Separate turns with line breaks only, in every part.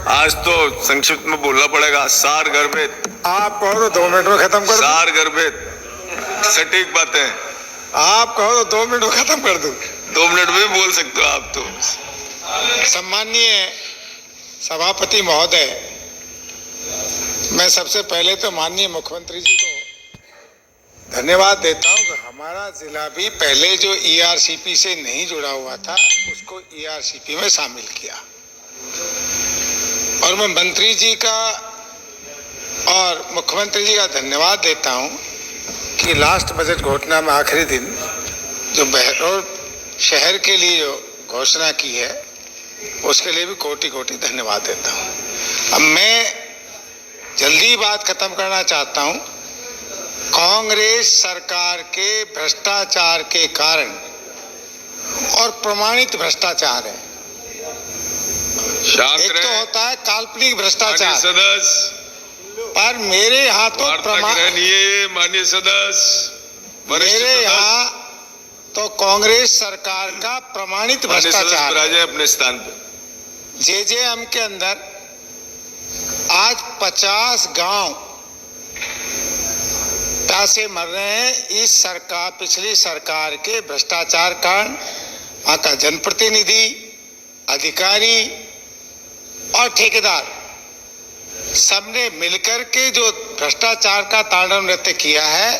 आज तो संक्षिप्त में बोलना पड़ेगा। सार गर्भित,
आप कहो तो 2 मिनट में खत्म कर दूं।
सार गर्भित सटीक बातें।
आप कहो तो 2 मिनट में खत्म कर दूं।
2 मिनट में बोल सकते हो आप तो।
सम्माननीय सभापति महोदय, मैं सबसे पहले तो माननीय मुख्यमंत्री जी को धन्यवाद देता हूं कि हमारा जिला भी पहले जो ईआरसीपी से नहीं जुड़ा हुआ था उसको ईआरसीपी में शामिल किया। और मैं मंत्री जी का और मुख्यमंत्री जी का धन्यवाद देता हूं कि लास्ट बजट घोषणा में आखिरी दिन जो बहरौल शहर के लिए जो घोषणा की है उसके लिए भी कोटि कोटि धन्यवाद देता हूं। अब मैं जल्दी बात खत्म करना चाहता हूं। कांग्रेस सरकार के भ्रष्टाचार के कारण, और प्रमाणित भ्रष्टाचार है, एक तो होता है काल्पनिक भ्रष्टाचार, पर मेरे हाथों
माननीय सदस्य,
मेरे यहाँ तो कांग्रेस सरकार का प्रमाणित भ्रष्टाचार है।
अपने स्थान पे
जेजेएम के अंदर आज 50 गांव प्यासे मर रहे हैं इस सरकार, पिछली सरकार के भ्रष्टाचार कारण। वहां का जनप्रतिनिधि, अधिकारी और ठेकेदार सबने मिलकर के जो भ्रष्टाचार का तांडव नृत्य किया है,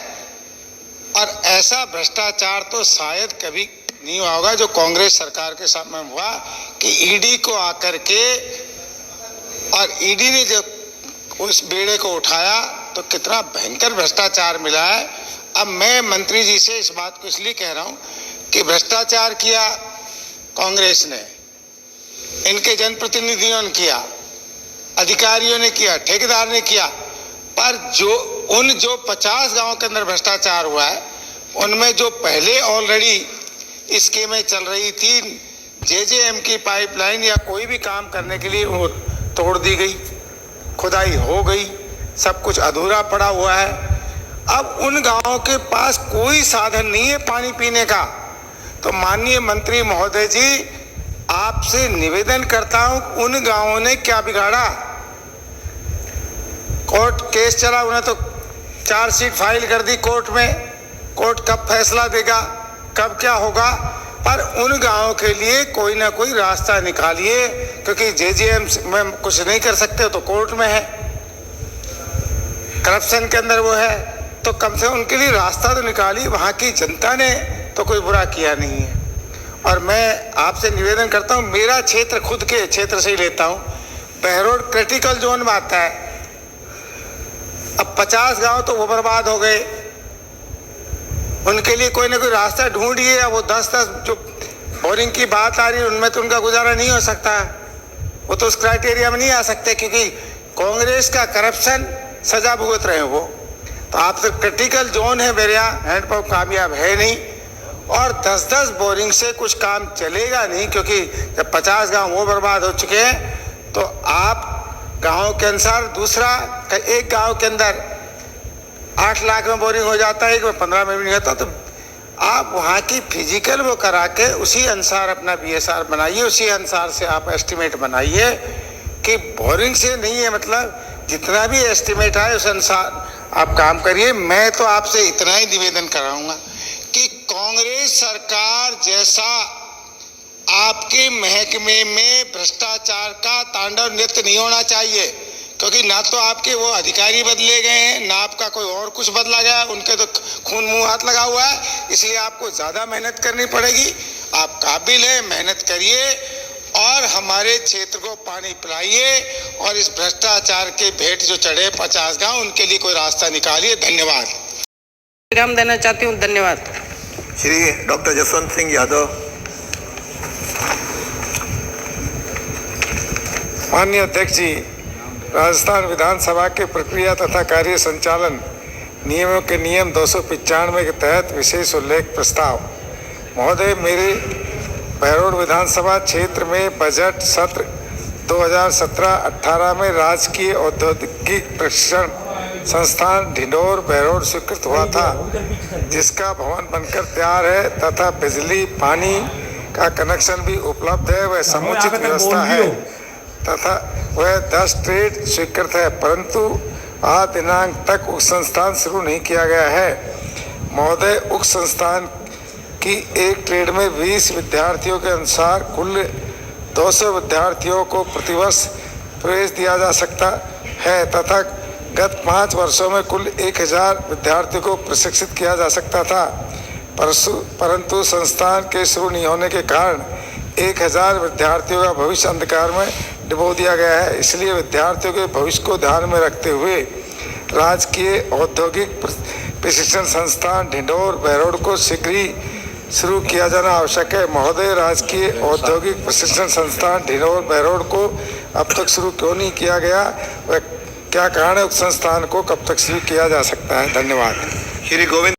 और ऐसा भ्रष्टाचार तो शायद कभी नहीं हुआ होगा जो कांग्रेस सरकार के साथ में हुआ कि ईडी को आकर के, और ईडी ने जब उस बेड़े को उठाया तो कितना भयंकर भ्रष्टाचार मिला है। अब मैं मंत्री जी से इस बात को इसलिए कह रहा हूं कि भ्रष्टाचार किया कांग्रेस ने, इनके जनप्रतिनिधियों ने किया, अधिकारियों ने किया, ठेकेदार ने किया, पर जो 50 गांव के अंदर भ्रष्टाचार हुआ है उनमें जो पहले ऑलरेडी स्कीमें चल रही थी, जेजेएम की पाइपलाइन या कोई भी काम करने के लिए वो तोड़ दी गई, खुदाई हो गई, सब कुछ अधूरा पड़ा हुआ है। अब उन गांवों के पास कोई साधन नहीं है पानी पीने का। तो माननीय मंत्री महोदय जी, आपसे निवेदन करता हूं, उन गांवों ने क्या बिगाड़ा? कोर्ट केस चला, उन्हें तो चार्जशीट फाइल कर दी कोर्ट में, कोर्ट कब फैसला देगा, कब क्या होगा, पर उन गांवों के लिए कोई ना कोई रास्ता निकालिए, क्योंकि जेजेएम में कुछ नहीं कर सकते तो कोर्ट में है, करप्शन के अंदर वो है, तो कम से कम उनके लिए रास्ता तो निकालिए। वहाँ की जनता ने तो कोई बुरा किया नहीं है। और मैं आपसे निवेदन करता हूँ, मेरा क्षेत्र खुद के क्षेत्र से ही लेता हूँ, बहरौल क्रिटिकल जोन में आता है। अब 50 गांव तो वो बर्बाद हो गए, उनके लिए कोई ना कोई रास्ता ढूंढिए। अब वो 10-10 जो बोरिंग की बात आ रही है उनमें तो उनका गुजारा नहीं हो सकता, वो तो उस क्राइटेरिया में नहीं आ सकते, क्योंकि कांग्रेस का करप्शन सजा भुगत रहे हैं वो। तो आप तो क्रिटिकल जोन है, मेरे यहाँ हैंडपंप कामयाब है नहीं, और 10-10 बोरिंग से कुछ काम चलेगा नहीं, क्योंकि जब 50 गांव वो बर्बाद हो चुके हैं तो आप गांव के अनुसार, दूसरा एक गांव के अंदर 8 लाख में बोरिंग हो जाता है, एक में 15 में भी नहीं होता, तो आप वहाँ की फिजिकल वो करा के उसी अनुसार अपना बीएसआर बनाइए, उसी अनुसार से आप एस्टिमेट बनाइए कि बोरिंग से नहीं है, मतलब जितना भी एस्टिमेट आए उस अनुसार आप काम करिए। मैं तो आपसे इतना ही निवेदन कराऊंगा कि कांग्रेस सरकार जैसा आपके महकमे में भ्रष्टाचार का तांडव नृत्य नहीं होना चाहिए, क्योंकि ना तो आपके वो अधिकारी बदले गए हैं, ना आपका कोई और कुछ बदला गया, उनके तो खून मुंह हाथ लगा हुआ है, इसलिए आपको ज़्यादा मेहनत करनी पड़ेगी। आप काबिल हैं, मेहनत करिए और हमारे क्षेत्र को पानी पिलाइए, और इस भ्रष्टाचार के भेंट जो चढ़े 50 गांव, उनके लिए कोई रास्ता निकालिए। धन्यवाद।
विराम देना चाहती हूँ। धन्यवाद।
श्री डॉक्टर जसवंत सिंह यादव।
माननीय अध्यक्ष जी, राजस्थान विधानसभा के प्रक्रिया तथा कार्य संचालन नियमों के नियम 295 के तहत विशेष उल्लेख प्रस्ताव। महोदय, मेरे बहरौल विधानसभा क्षेत्र में बजट सत्र 2017-18 में राजकीय औद्योगिक प्रशिक्षण संस्थान ढिंढोर बहरौल स्वीकृत हुआ था, जिसका भवन बनकर तैयार है तथा बिजली पानी का कनेक्शन भी उपलब्ध है, वह समुचित व्यवस्था है। तथा वह 10 ट्रेड स्वीकृत है, परंतु आज दिनांक तक उक्त संस्थान शुरू नहीं किया गया है। महोदय, उक्त संस्थान की एक ट्रेड में 20 विद्यार्थियों के अनुसार कुल 200 विद्यार्थियों को प्रतिवर्ष प्रवेश दिया जा सकता है तथा गत 5 वर्षों में कुल 1000 विद्यार्थियों को प्रशिक्षित किया जा सकता था, परंतु संस्थान के शुरू नहीं होने के कारण 1000 विद्यार्थियों का भविष्य अंधकार में डुबो दिया गया है। इसलिए विद्यार्थियों के भविष्य को ध्यान में रखते हुए राजकीय औद्योगिक प्रशिक्षण संस्थान ढिंढोर बहरोड को शीघ्र ही शुरू किया जाना आवश्यक है। महोदय, राजकीय औद्योगिक प्रशिक्षण संस्थान ढिंढोर बहरोड को अब तक शुरू क्यों नहीं किया गया, वह क्या कारण है? उक्त संस्थान को कब तक शुरू किया जा सकता है? धन्यवाद।
श्री गोविंद